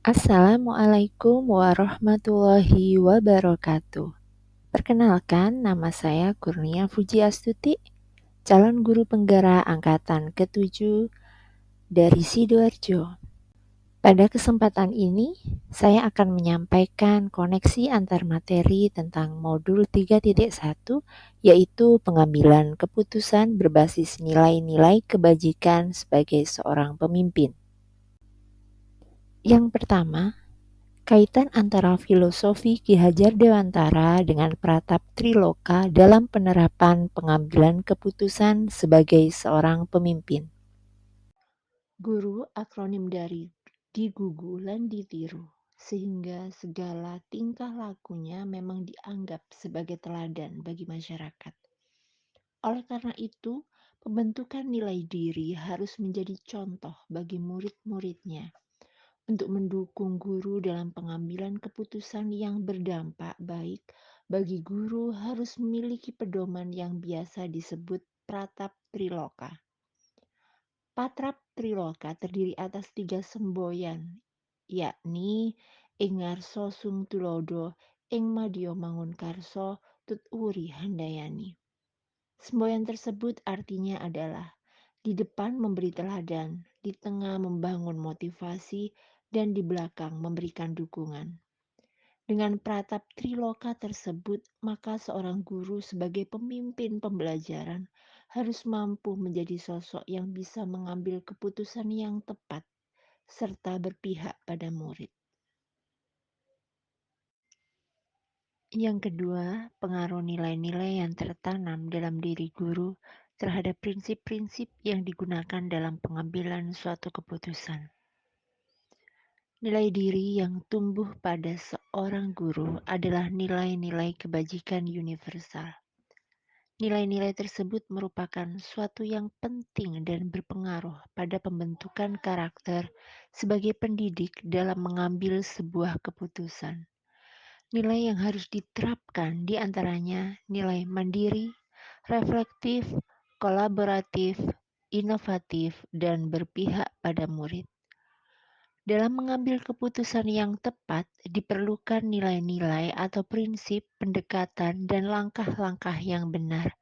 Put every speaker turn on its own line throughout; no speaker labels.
Assalamualaikum warahmatullahi wabarakatuh. Perkenalkan, nama saya Kurnia Fujiastuti, calon guru penggerak angkatan ke-7 dari Sidoarjo. Pada kesempatan ini, saya akan menyampaikan koneksi antar materi tentang modul 3.1, yaitu pengambilan keputusan berbasis nilai-nilai kebajikan sebagai seorang pemimpin. Yang pertama, kaitan antara filosofi Ki Hajar Dewantara dengan Pratap Triloka dalam penerapan pengambilan keputusan sebagai seorang pemimpin. Guru akronim dari digugu lan ditiru, sehingga segala tingkah lakunya memang dianggap sebagai teladan bagi masyarakat. Oleh karena itu, pembentukan nilai diri harus menjadi contoh bagi murid-muridnya untuk mendukung guru dalam pengambilan keputusan yang berdampak baik bagi guru harus memiliki pedoman yang biasa disebut Pratap Triloka. Pratap Triloka terdiri atas 3 semboyan, yakni ing ngarsa sung tulodo, ing madya mangun karsa, tut uri handayani. Semboyan tersebut artinya adalah di depan memberi teladan, di tengah membangun motivasi, dan di belakang memberikan dukungan. Dengan pratap Triloka tersebut, maka seorang guru sebagai pemimpin pembelajaran harus mampu menjadi sosok yang bisa mengambil keputusan yang tepat serta berpihak pada murid. Yang kedua, pengaruh nilai-nilai yang tertanam dalam diri guru terhadap prinsip-prinsip yang digunakan dalam pengambilan suatu keputusan. Nilai diri yang tumbuh pada seorang guru adalah nilai-nilai kebajikan universal. Nilai-nilai tersebut merupakan suatu yang penting dan berpengaruh pada pembentukan karakter sebagai pendidik dalam mengambil sebuah keputusan. Nilai yang harus diterapkan di antaranya nilai mandiri, reflektif, kolaboratif, inovatif, dan berpihak pada murid. Dalam mengambil keputusan yang tepat, diperlukan nilai-nilai atau prinsip pendekatan dan langkah-langkah yang benar,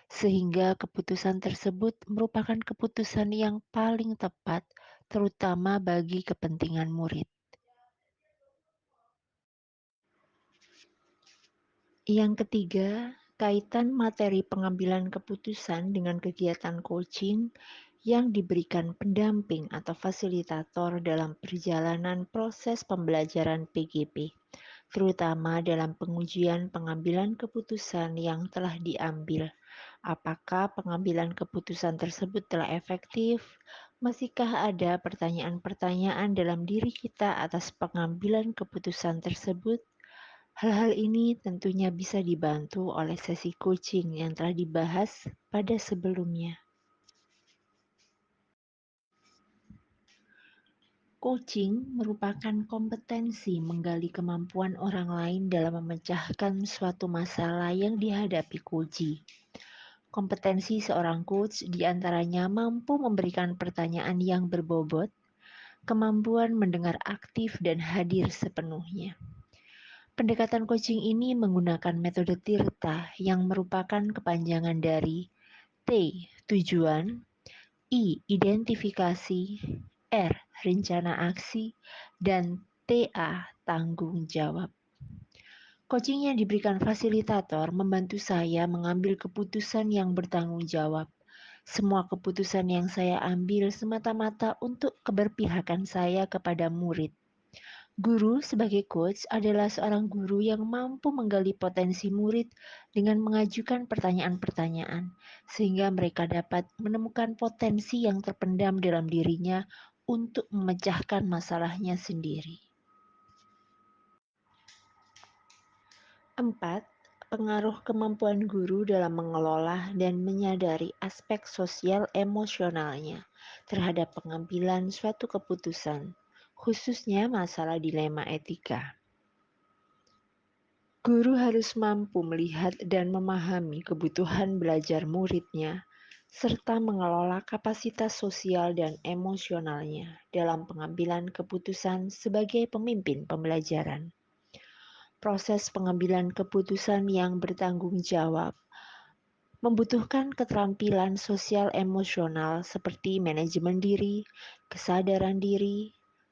sehingga keputusan tersebut merupakan keputusan yang paling tepat, terutama bagi kepentingan murid. Yang ketiga, kaitan materi pengambilan keputusan dengan kegiatan coaching yang diberikan pendamping atau fasilitator dalam perjalanan proses pembelajaran PGP, terutama dalam pengujian pengambilan keputusan yang telah diambil. Apakah pengambilan keputusan tersebut telah efektif? Masihkah ada pertanyaan-pertanyaan dalam diri kita atas pengambilan keputusan tersebut? Hal-hal ini tentunya bisa dibantu oleh sesi coaching yang telah dibahas pada sebelumnya. Coaching merupakan kompetensi menggali kemampuan orang lain dalam memecahkan suatu masalah yang dihadapi coachee. Kompetensi seorang coach diantaranya mampu memberikan pertanyaan yang berbobot, kemampuan mendengar aktif dan hadir sepenuhnya. Pendekatan coaching ini menggunakan metode Tirta yang merupakan kepanjangan dari T. Tujuan, I. Identifikasi, R. Rencana aksi, dan TA. Tanggung jawab. Coaching yang diberikan fasilitator membantu saya mengambil keputusan yang bertanggung jawab. Semua keputusan yang saya ambil semata-mata untuk keberpihakan saya kepada murid. Guru sebagai coach adalah seorang guru yang mampu menggali potensi murid dengan mengajukan pertanyaan-pertanyaan, sehingga mereka dapat menemukan potensi yang terpendam dalam dirinya untuk memecahkan masalahnya sendiri. 4. Pengaruh kemampuan guru dalam mengelola dan menyadari aspek sosial emosionalnya terhadap pengambilan suatu keputusan, khususnya masalah dilema etika. Guru harus mampu melihat dan memahami kebutuhan belajar muridnya, serta mengelola kapasitas sosial dan emosionalnya dalam pengambilan keputusan sebagai pemimpin pembelajaran. Proses pengambilan keputusan yang bertanggung jawab membutuhkan keterampilan sosial emosional seperti manajemen diri,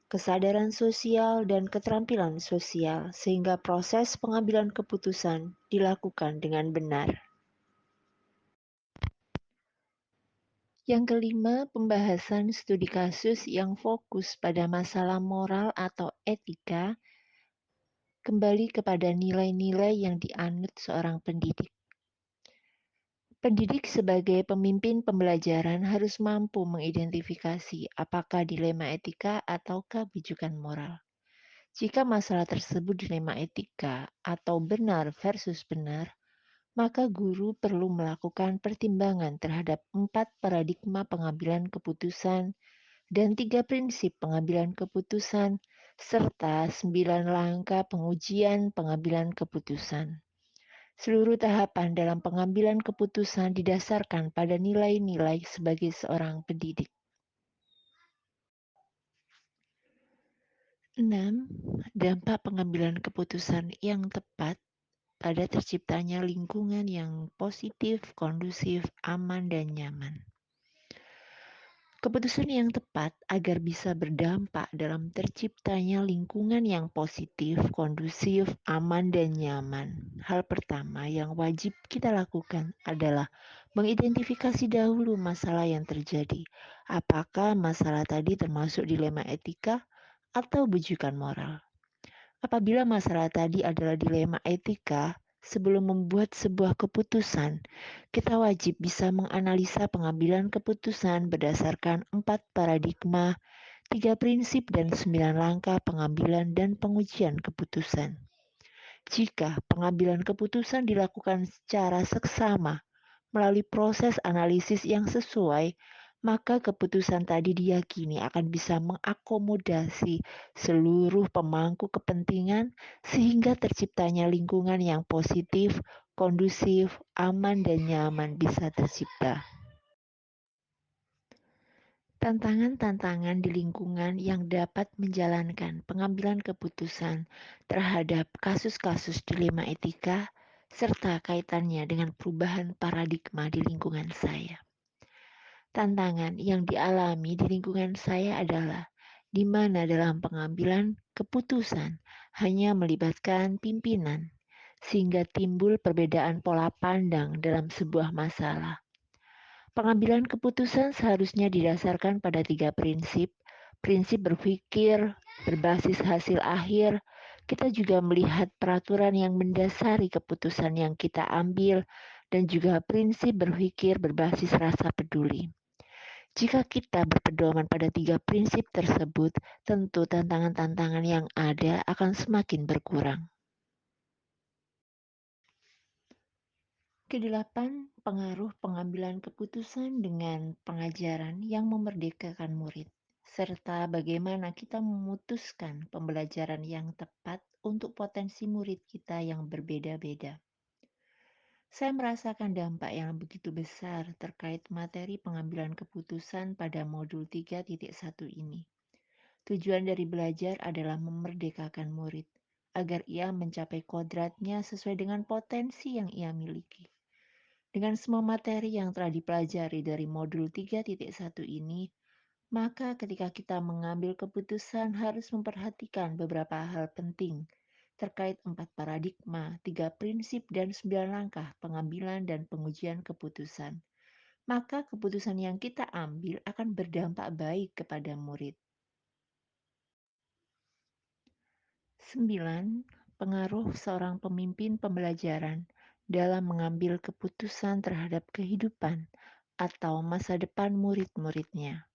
kesadaran sosial, dan keterampilan sosial, sehingga proses pengambilan keputusan dilakukan dengan benar. Yang kelima, pembahasan studi kasus yang fokus pada masalah moral atau etika, kembali kepada nilai-nilai yang dianut seorang pendidik. Pendidik sebagai pemimpin pembelajaran harus mampu mengidentifikasi apakah dilema etika ataukah bijukan moral. Jika masalah tersebut dilema etika atau benar versus benar, maka guru perlu melakukan pertimbangan terhadap 4 paradigma pengambilan keputusan dan 3 prinsip pengambilan keputusan, serta 9 langkah pengujian pengambilan keputusan. Seluruh tahapan dalam pengambilan keputusan didasarkan pada nilai-nilai sebagai seorang pendidik. 6. Dampak pengambilan keputusan yang tepat pada terciptanya lingkungan yang positif, kondusif, aman, dan nyaman. Keputusan yang tepat agar bisa berdampak dalam terciptanya lingkungan yang positif, kondusif, aman, dan nyaman. Hal pertama yang wajib kita lakukan adalah mengidentifikasi dahulu masalah yang terjadi. Apakah masalah tadi termasuk dilema etika atau bujukan moral? Apabila masalah tadi adalah dilema etika, sebelum membuat sebuah keputusan, kita wajib bisa menganalisa pengambilan keputusan berdasarkan 4 paradigma, 3 prinsip dan 9 langkah pengambilan dan pengujian keputusan. Jika pengambilan keputusan dilakukan secara seksama melalui proses analisis yang sesuai, maka keputusan tadi diyakini akan bisa mengakomodasi seluruh pemangku kepentingan sehingga terciptanya lingkungan yang positif, kondusif, aman, dan nyaman bisa tercipta. Tantangan-tantangan di lingkungan yang dapat menjalankan pengambilan keputusan terhadap kasus-kasus dilema etika serta kaitannya dengan perubahan paradigma di lingkungan saya. Tantangan yang dialami di lingkungan saya adalah di mana dalam pengambilan keputusan hanya melibatkan pimpinan, sehingga timbul perbedaan pola pandang dalam sebuah masalah. Pengambilan keputusan seharusnya didasarkan pada 3 prinsip. Prinsip berpikir berbasis hasil akhir. Kita juga melihat peraturan yang mendasari keputusan yang kita ambil dan juga prinsip berpikir berbasis rasa peduli. Jika kita berpedoman pada 3 prinsip tersebut, tentu tantangan-tantangan yang ada akan semakin berkurang. Kedelapan, pengaruh pengambilan keputusan dengan pengajaran yang memerdekakan murid, serta bagaimana kita memutuskan pembelajaran yang tepat untuk potensi murid kita yang berbeda-beda. Saya merasakan dampak yang begitu besar terkait materi pengambilan keputusan pada modul 3.1 ini. Tujuan dari belajar adalah memerdekakan murid, agar ia mencapai kodratnya sesuai dengan potensi yang ia miliki. Dengan semua materi yang telah dipelajari dari modul 3.1 ini, maka ketika kita mengambil keputusan harus memperhatikan beberapa hal penting terkait 4 paradigma, 3 prinsip, dan 9 langkah pengambilan dan pengujian keputusan. Maka keputusan yang kita ambil akan berdampak baik kepada murid. 9. Pengaruh seorang pemimpin pembelajaran dalam mengambil keputusan terhadap kehidupan atau masa depan murid-muridnya.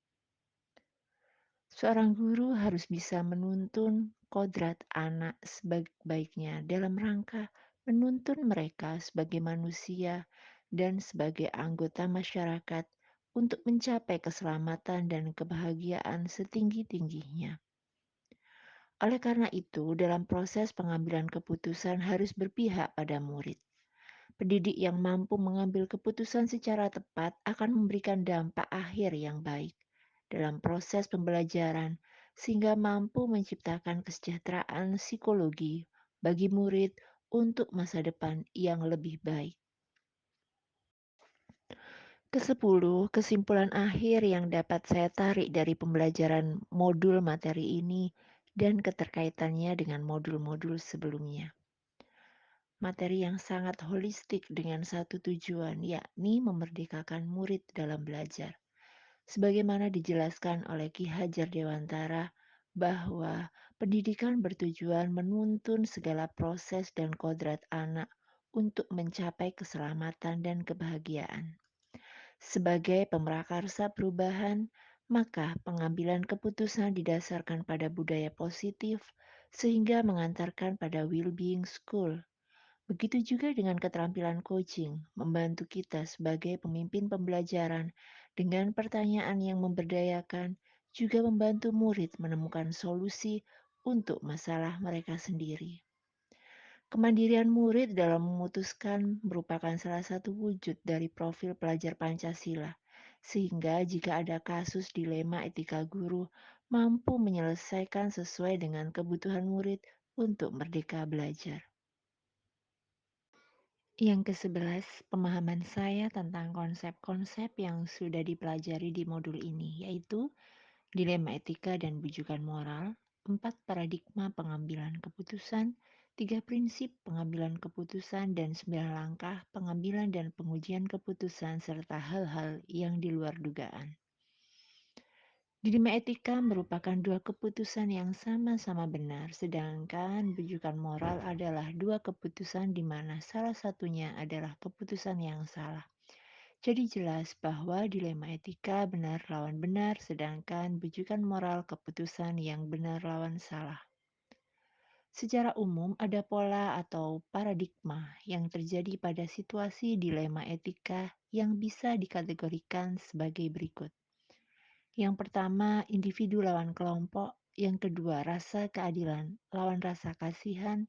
Seorang guru harus bisa menuntun kodrat anak sebaik-baiknya dalam rangka menuntun mereka sebagai manusia dan sebagai anggota masyarakat untuk mencapai keselamatan dan kebahagiaan setinggi-tingginya. Oleh karena itu, dalam proses pengambilan keputusan harus berpihak pada murid. Pendidik yang mampu mengambil keputusan secara tepat akan memberikan dampak akhir yang baik dalam proses pembelajaran, sehingga mampu menciptakan kesejahteraan psikologi bagi murid untuk masa depan yang lebih baik. Kesepuluh, kesimpulan akhir yang dapat saya tarik dari pembelajaran modul materi ini dan keterkaitannya dengan modul-modul sebelumnya. Materi yang sangat holistik dengan satu tujuan, yakni memerdekakan murid dalam belajar. Sebagaimana dijelaskan oleh Ki Hajar Dewantara, bahwa pendidikan bertujuan menuntun segala proses dan kodrat anak untuk mencapai keselamatan dan kebahagiaan. Sebagai pemrakarsa perubahan, maka pengambilan keputusan didasarkan pada budaya positif sehingga mengantarkan pada well-being school. Begitu juga dengan keterampilan coaching, membantu kita sebagai pemimpin pembelajaran dengan pertanyaan yang memberdayakan, juga membantu murid menemukan solusi untuk masalah mereka sendiri. Kemandirian murid dalam memutuskan merupakan salah satu wujud dari profil pelajar Pancasila, sehingga jika ada kasus dilema etika guru, mampu menyelesaikan sesuai dengan kebutuhan murid untuk merdeka belajar. Yang ke-11, pemahaman saya tentang konsep-konsep yang sudah dipelajari di modul ini, yaitu dilema etika dan bujukan moral, 4 paradigma pengambilan keputusan, 3 prinsip pengambilan keputusan, dan 9 langkah pengambilan dan pengujian keputusan, serta hal-hal yang di luar dugaan. Dilema etika merupakan dua keputusan yang sama-sama benar, sedangkan bujukan moral adalah dua keputusan di mana salah satunya adalah keputusan yang salah. Jadi jelas bahwa dilema etika benar lawan benar, sedangkan bujukan moral keputusan yang benar lawan salah. Secara umum ada pola atau paradigma yang terjadi pada situasi dilema etika yang bisa dikategorikan sebagai berikut. Yang pertama, individu lawan kelompok. Yang kedua, rasa keadilan lawan rasa kasihan.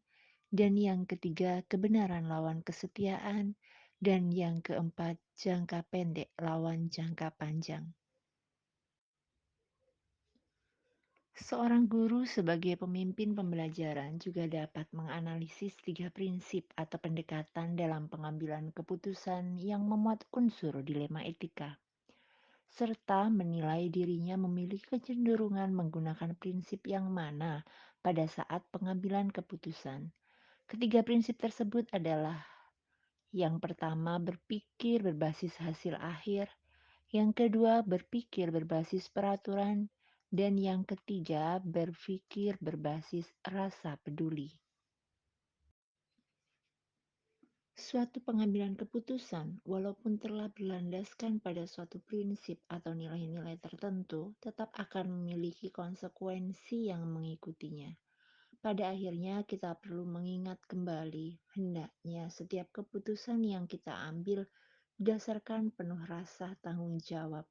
Dan yang ketiga, kebenaran lawan kesetiaan. Dan yang keempat, jangka pendek lawan jangka panjang. Seorang guru sebagai pemimpin pembelajaran juga dapat menganalisis 3 prinsip atau pendekatan dalam pengambilan keputusan yang memuat unsur dilema etika, serta menilai dirinya memiliki kecenderungan menggunakan prinsip yang mana pada saat pengambilan keputusan. Ketiga prinsip tersebut adalah: yang pertama, berpikir berbasis hasil akhir; yang kedua, berpikir berbasis peraturan; dan yang ketiga, berpikir berbasis rasa peduli. Suatu pengambilan keputusan, walaupun telah berlandaskan pada suatu prinsip atau nilai-nilai tertentu, tetap akan memiliki konsekuensi yang mengikutinya. Pada akhirnya, kita perlu mengingat kembali, hendaknya setiap keputusan yang kita ambil berdasarkan penuh rasa tanggung jawab,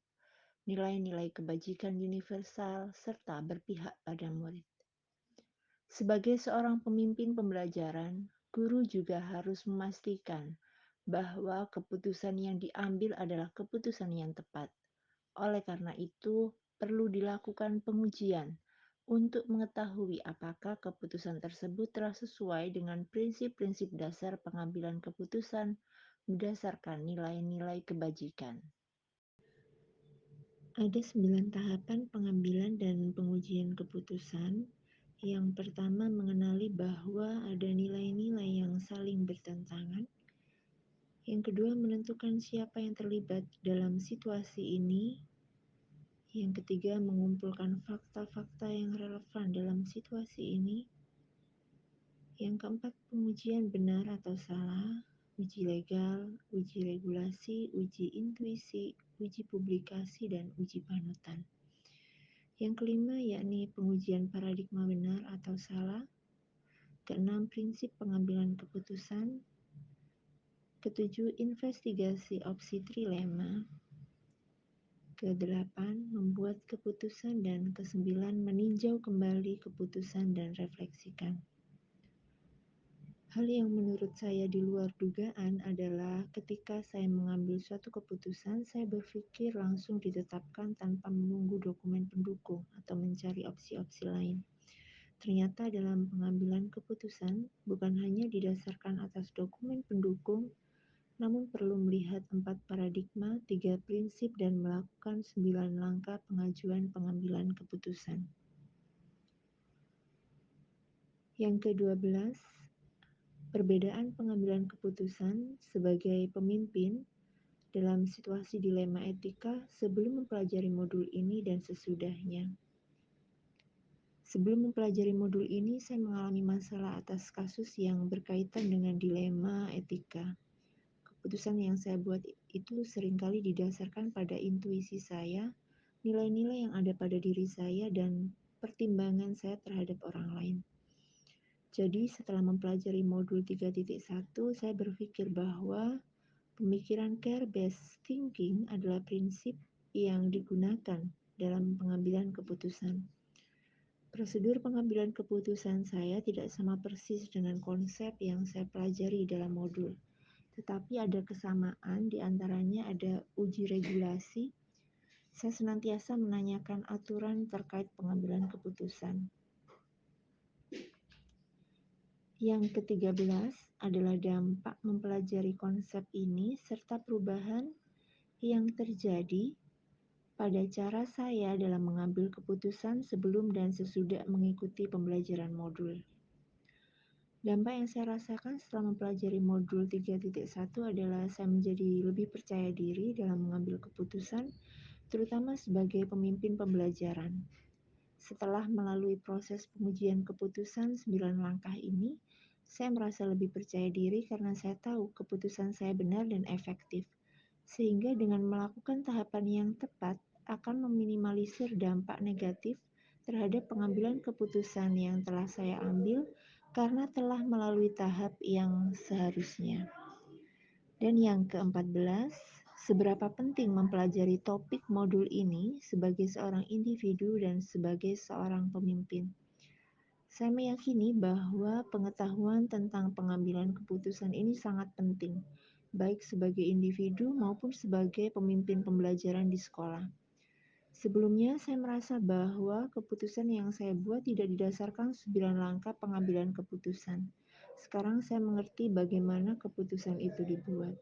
nilai-nilai kebajikan universal, serta berpihak pada murid. Sebagai seorang pemimpin pembelajaran, guru juga harus memastikan bahwa keputusan yang diambil adalah keputusan yang tepat. Oleh karena itu, perlu dilakukan pengujian untuk mengetahui apakah keputusan tersebut telah sesuai dengan prinsip-prinsip dasar pengambilan keputusan berdasarkan nilai-nilai kebajikan. Ada 9 tahapan pengambilan dan pengujian keputusan. Yang pertama, mengenali bahwa ada nilai-nilai yang saling bertentangan. Yang kedua, menentukan siapa yang terlibat dalam situasi ini. Yang ketiga, mengumpulkan fakta-fakta yang relevan dalam situasi ini. Yang keempat, pengujian benar atau salah, uji legal, uji regulasi, uji intuisi, uji publikasi, dan uji panutan. Yang kelima, yakni pengujian paradigma benar atau salah. Keenam, prinsip pengambilan keputusan. Ketujuh, investigasi opsi trilema. Kedelapan, membuat keputusan. Dan kesembilan, meninjau kembali keputusan dan refleksikan. Hal yang menurut saya di luar dugaan adalah ketika saya mengambil suatu keputusan, saya berpikir langsung ditetapkan tanpa menunggu dokumen pendukung atau mencari opsi-opsi lain. Ternyata dalam pengambilan keputusan bukan hanya didasarkan atas dokumen pendukung, namun perlu melihat 4 paradigma, 3 prinsip, dan melakukan 9 langkah pengajuan pengambilan keputusan. Yang ke-12, perbedaan pengambilan keputusan sebagai pemimpin dalam situasi dilema etika sebelum mempelajari modul ini dan sesudahnya. Sebelum mempelajari modul ini, saya mengalami masalah atas kasus yang berkaitan dengan dilema etika. Keputusan yang saya buat itu seringkali didasarkan pada intuisi saya, nilai-nilai yang ada pada diri saya, dan pertimbangan saya terhadap orang lain. Jadi setelah mempelajari modul 3.1, saya berpikir bahwa pemikiran care-based thinking adalah prinsip yang digunakan dalam pengambilan keputusan. Prosedur pengambilan keputusan saya tidak sama persis dengan konsep yang saya pelajari dalam modul, tetapi ada kesamaan, di antaranya ada uji regulasi. Saya senantiasa menanyakan aturan terkait pengambilan keputusan. Yang ke-13 adalah dampak mempelajari konsep ini serta perubahan yang terjadi pada cara saya dalam mengambil keputusan sebelum dan sesudah mengikuti pembelajaran modul. Dampak yang saya rasakan setelah mempelajari modul 3.1 adalah saya menjadi lebih percaya diri dalam mengambil keputusan, terutama sebagai pemimpin pembelajaran. Setelah melalui proses pengujian keputusan 9 langkah ini, saya merasa lebih percaya diri karena saya tahu keputusan saya benar dan efektif. Sehingga dengan melakukan tahapan yang tepat akan meminimalisir dampak negatif terhadap pengambilan keputusan yang telah saya ambil karena telah melalui tahap yang seharusnya. Dan yang ke-14, seberapa penting mempelajari topik modul ini sebagai seorang individu dan sebagai seorang pemimpin. Saya meyakini bahwa pengetahuan tentang pengambilan keputusan ini sangat penting, baik sebagai individu maupun sebagai pemimpin pembelajaran di sekolah. Sebelumnya, saya merasa bahwa keputusan yang saya buat tidak didasarkan 9 langkah pengambilan keputusan. Sekarang saya mengerti bagaimana keputusan itu dibuat.